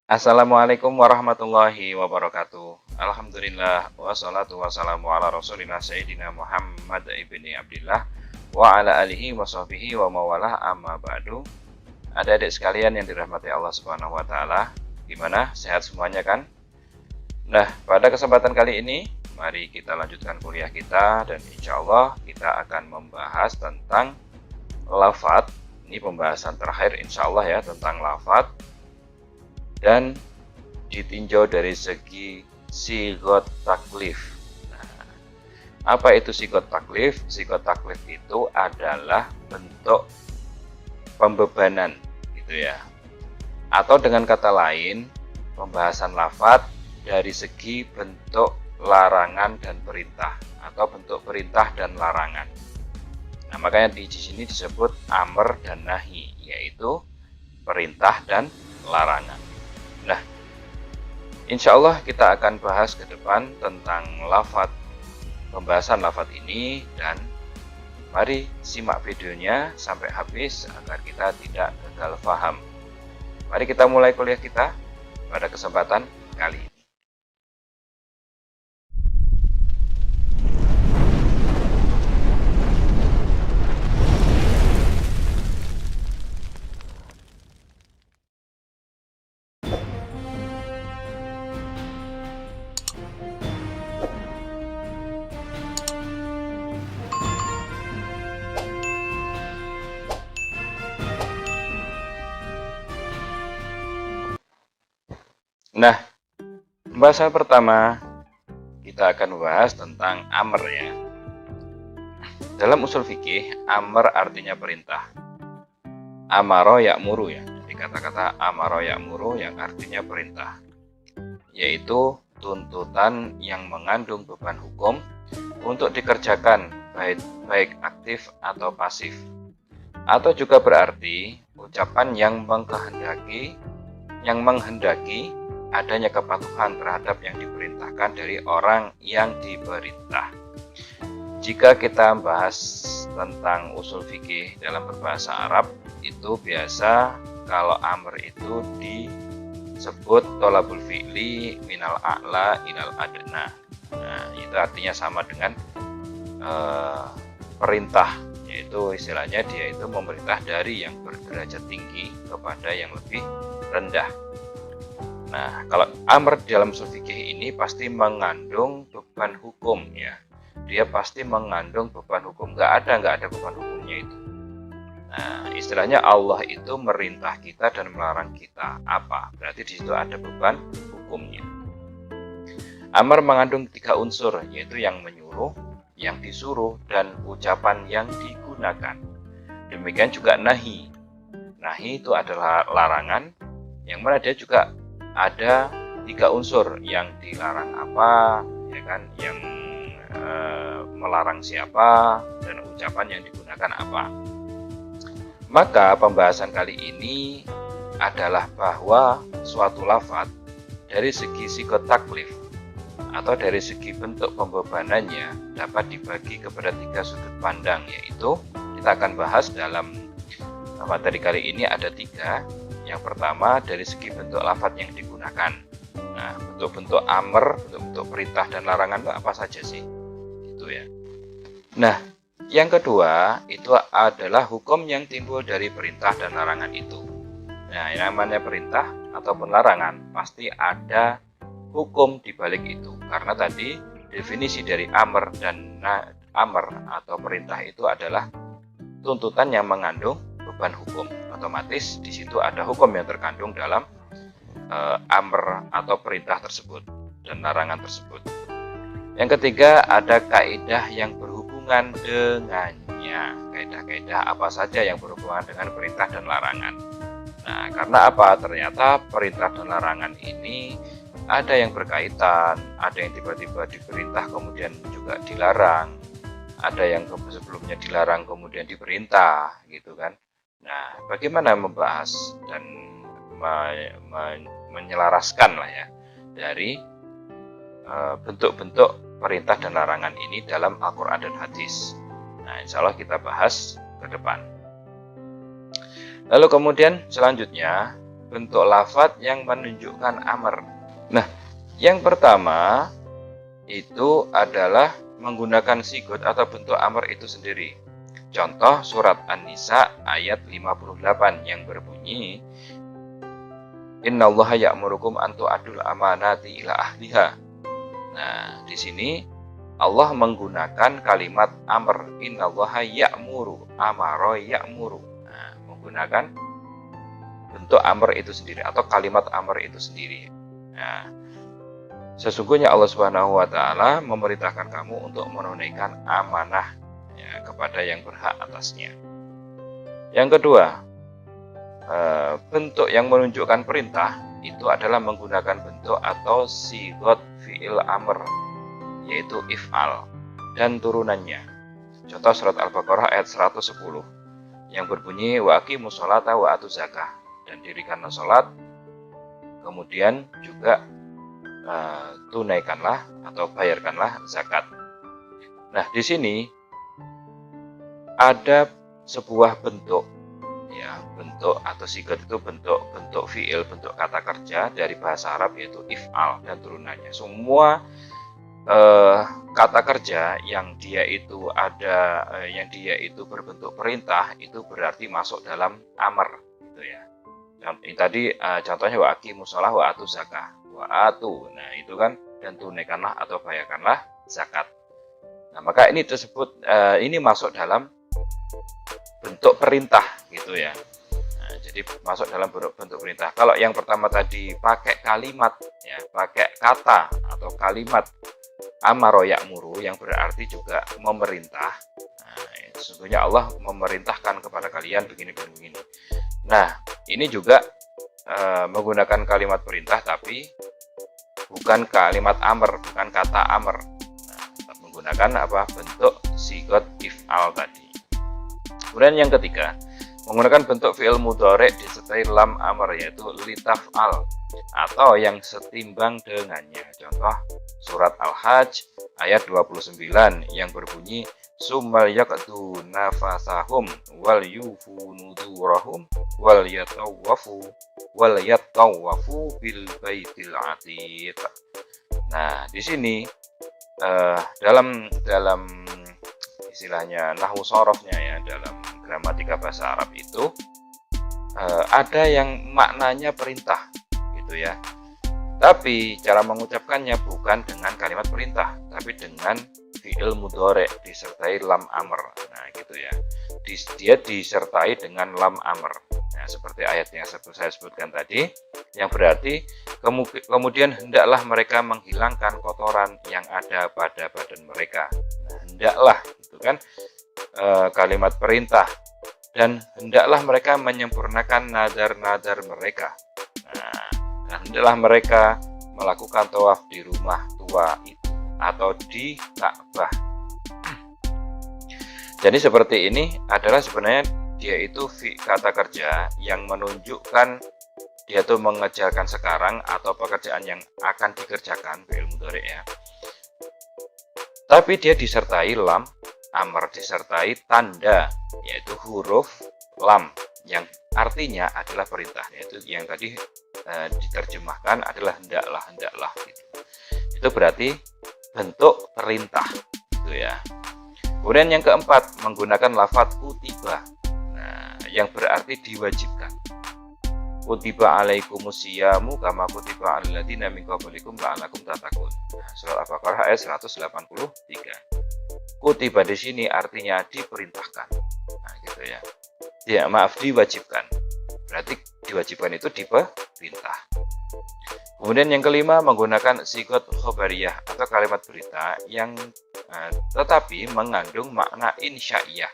Assalamualaikum warahmatullahi wabarakatuh. Alhamdulillah wassalatu wassalamu ala Rasulillah Sayyidina Muhammad ibni Abdillah wa ala alihi wa sahbihi wa mawalah amma ba'du. Adik-adik sekalian yang dirahmati Allah Subhanahu wa taala, gimana? Sehat semuanya kan? Nah, pada kesempatan kali ini mari kita lanjutkan kuliah kita dan insya Allah kita akan membahas tentang lafadz. Ini pembahasan terakhir insya Allah ya tentang lafadz dan ditinjau dari segi sigot taklif. Nah, apa itu sigot taklif? Sigot taklif itu adalah bentuk pembebanan gitu ya. Atau dengan kata lain, pembahasan lafadz dari segi bentuk larangan dan perintah atau bentuk perintah dan larangan. Nah, makanya di sini disebut amr dan nahi, yaitu perintah dan larangan. Nah, insya Allah kita akan bahas ke depan tentang lafadz, pembahasan lafadz ini, dan mari simak videonya sampai habis agar kita tidak gagal paham. Mari kita mulai kuliah kita pada kesempatan kali ini. Nah, pembahasan pertama kita akan membahas tentang amr ya. Dalam usul fikih, amr artinya perintah. Amaro ya'muru ya. Jadi kata-kata amaro ya'muru yang artinya perintah, yaitu tuntutan yang mengandung beban hukum untuk dikerjakan baik aktif atau pasif. Atau juga berarti ucapan yang menghendaki adanya kepatuhan terhadap yang diperintahkan dari orang yang diperintah. Jika kita bahas tentang usul fikih dalam berbahasa Arab, itu biasa kalau amr itu disebut tolabul fi'li minal a'la ilal adna. Nah, itu artinya sama dengan perintah, yaitu istilahnya dia itu memerintah dari yang berderajat tinggi kepada yang lebih rendah. Nah, kalau amr dalam usul fikih ini pasti mengandung beban hukum ya. Dia pasti mengandung beban hukum. Nggak ada beban hukumnya itu. Nah, istilahnya Allah itu merintah kita dan melarang kita apa? Berarti di situ ada beban hukumnya. Amr mengandung 3 unsur, yaitu yang menyuruh, yang disuruh, dan ucapan yang digunakan. Demikian juga nahi. Nahi itu adalah larangan, yang mana dia juga ada 3 unsur, yang dilarang apa, ya kan, yang melarang siapa, dan ucapan yang digunakan apa. Maka pembahasan kali ini adalah bahwa suatu lafadz dari segi sigot taklif atau dari segi bentuk pembebanannya dapat dibagi kepada 3 sudut pandang, yaitu kita akan bahas dalam materi kali ini ada 3. Yang pertama dari segi bentuk lafadz yang digunakan. Nah, bentuk-bentuk amr, bentuk-bentuk perintah dan larangan itu apa saja sih? Gitu ya. Nah, yang kedua itu adalah hukum yang timbul dari perintah dan larangan itu. Nah, yang namanya perintah ataupun larangan pasti ada hukum di balik itu. Karena tadi definisi dari amr dan amr atau perintah itu adalah tuntutan yang mengandung beban hukum. Otomatis di situ ada hukum yang terkandung dalam amr atau perintah tersebut dan larangan tersebut. Yang ketiga ada kaidah yang berhubungan dengannya. Kaidah-kaidah apa saja yang berhubungan dengan perintah dan larangan. Nah, karena apa? Ternyata perintah dan larangan ini ada yang berkaitan, ada yang tiba-tiba diperintah kemudian juga dilarang, ada yang sebelumnya dilarang kemudian diperintah, gitu kan. Nah, bagaimana membahas dan menyelaraskan lah ya dari bentuk-bentuk perintah dan larangan ini dalam Al-Quran dan hadis. Nah, insya Allah kita bahas ke depan. Lalu kemudian selanjutnya bentuk lafadz yang menunjukkan amr. Nah, yang pertama itu adalah menggunakan sigot atau bentuk amr itu sendiri. Contoh surat An-Nisa ayat 58 yang berbunyi, Innallaha ya'murukum an tu'addul amanati ila ahliha. Nah, di sini Allah menggunakan kalimat amr. Innallaha ya'muru, amara ya'muru. Nah, menggunakan bentuk amr itu sendiri atau kalimat amr itu sendiri. Nah, sesungguhnya Allah Subhanahu wa taala memerintahkan kamu untuk menunaikan amanah ya, kepada yang berhak atasnya. Yang kedua, bentuk yang menunjukkan perintah itu adalah menggunakan bentuk atau sigot fi'il amr, yaitu if'al dan turunannya. Contoh surat Al-Baqarah ayat 110 yang berbunyi wa aqimus sholata wa atuz zakah, dan dirikanlah sholat, kemudian juga tunaikanlah atau bayarkanlah zakat. Nah, di sini ada sebuah bentuk ya, bentuk atau sigot itu bentuk fi'il, bentuk kata kerja dari bahasa Arab, yaitu if'al dan turunannya. Semua kata kerja yang dia itu berbentuk perintah itu berarti masuk dalam amr gitu ya. Ini tadi contohnya wa aqimus shalah wa atuz zakah. Wa atu. Nah, itu kan, dan tunaikanlah atau bayarkanlah zakat. Nah, maka ini tersebut ini masuk dalam bentuk perintah gitu ya. Nah, jadi masuk dalam bentuk perintah. Kalau yang pertama tadi pakai kalimat ya, pakai kata atau kalimat amaro ya'muru yang berarti juga memerintah. Nah, sesungguhnya Allah memerintahkan kepada kalian begini dan begini. Nah, ini juga menggunakan kalimat perintah tapi bukan kalimat amr, bukan kata amr. Nah, menggunakan apa? Bentuk sigot if'al tadi. Kemudian yang ketiga, menggunakan bentuk fi'il mudhari' disertai lam amr, yaitu litaf'al atau yang setimbang dengannya. Contoh surat Al-Hajj ayat 29 yang berbunyi summal yaqdu nafasahum wal yufu nudurahum wal yatawafu bil baitil atiq. Nah, di sini dalam istilahnya nahwu sorofnya ya, dalam gramatika bahasa Arab itu ada yang maknanya perintah gitu ya. Tapi cara mengucapkannya bukan dengan kalimat perintah, tapi dengan fi'il mudhari' disertai lam amr. Nah, gitu ya. Dia disertai dengan lam amr. Nah, seperti ayat yang saya sebutkan tadi, yang berarti kemudian hendaklah mereka menghilangkan kotoran yang ada pada badan mereka. Nah, hendaklah itu kan kalimat perintah, dan hendaklah mereka menyempurnakan nadar-nadar mereka. Nah, dan hendaklah mereka melakukan tawaf di rumah tua itu atau di Ka'bah. Jadi seperti ini adalah sebenarnya dia itu kata kerja yang menunjukkan dia tuh mengerjakan sekarang atau pekerjaan yang akan dikerjakan, fi'il mudhari' ya. Tapi dia disertai lam amr, disertai tanda yaitu huruf lam yang artinya adalah perintah, yaitu yang tadi diterjemahkan adalah hendaklah gitu. Itu berarti bentuk perintah gitu ya. Kemudian yang keempat, menggunakan lafadz kutiba. Nah, yang berarti diwajibkan. Kutiba alaikumus syiyamu kama kutiba alal ladzina min qablikum la'allakum tattaqun. Nah, surat Al-Baqarah ayat 183. Kutiba di sini artinya diperintahkan. Nah, gitu ya. Ya, maaf, diwajibkan. Berarti diwajibkan itu diperintah. Kemudian yang kelima, menggunakan sigot khobariyah atau kalimat berita yang tetapi mengandung makna insya'iyah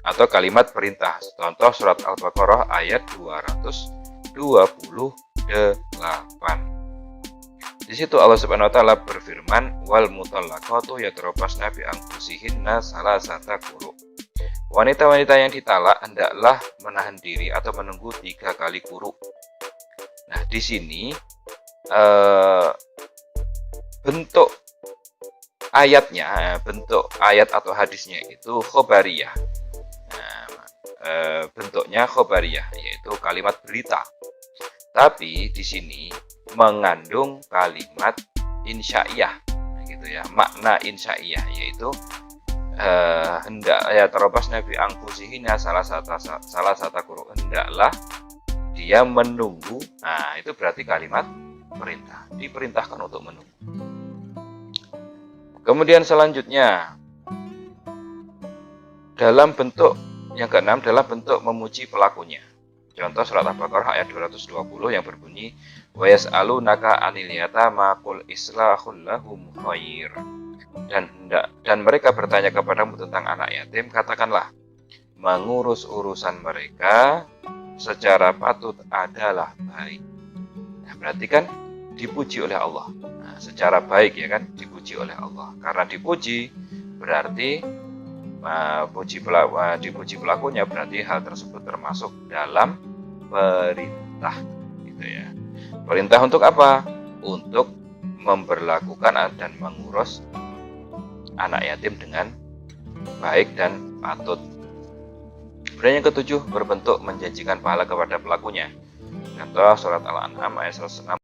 atau kalimat perintah. Contoh surat Al-Baqarah ayat 228. Di situ Allah Subhanahu wa taala berfirman, wal mutallaqatu yatarabasna bi anfusihinna salasata quru. Wanita-wanita yang ditalak hendaklah menahan diri atau menunggu 3 kali quru. Nah, di sini bentuk ayatnya, bentuk ayat atau hadisnya itu khobariyah. Nah, bentuknya khobariyah, yaitu kalimat berita. Tapi di sini mengandung kalimat insya'iyah, gitu ya, makna insya'iyah, yaitu hendak ya terobos nabi angkusihina salah satu guru hendaklah dia menunggu. Nah, itu berarti kalimat perintah, diperintahkan untuk menunggu. Kemudian selanjutnya dalam bentuk yang keenam, dalam bentuk memuji pelakunya. Contoh surat Al-Baqarah ayat 220 yang berbunyi wa yas'alunaka 'anil yatama qul islahul lahum khair. Dan mereka bertanya kepadamu tentang anak yatim, katakanlah mengurus urusan mereka secara patut adalah baik. Nah, berarti kan dipuji oleh Allah. Nah, secara baik ya kan, dipuji oleh Allah. Karena dipuji berarti dipuji pelakunya, berarti hal tersebut termasuk dalam perintah, gitu ya. Perintah untuk apa? Untuk memperlakukan dan mengurus anak yatim dengan baik dan patut. Kemudian yang ketujuh, berbentuk menjanjikan pahala kepada pelakunya. Contoh surat Al-An'am ayat 106.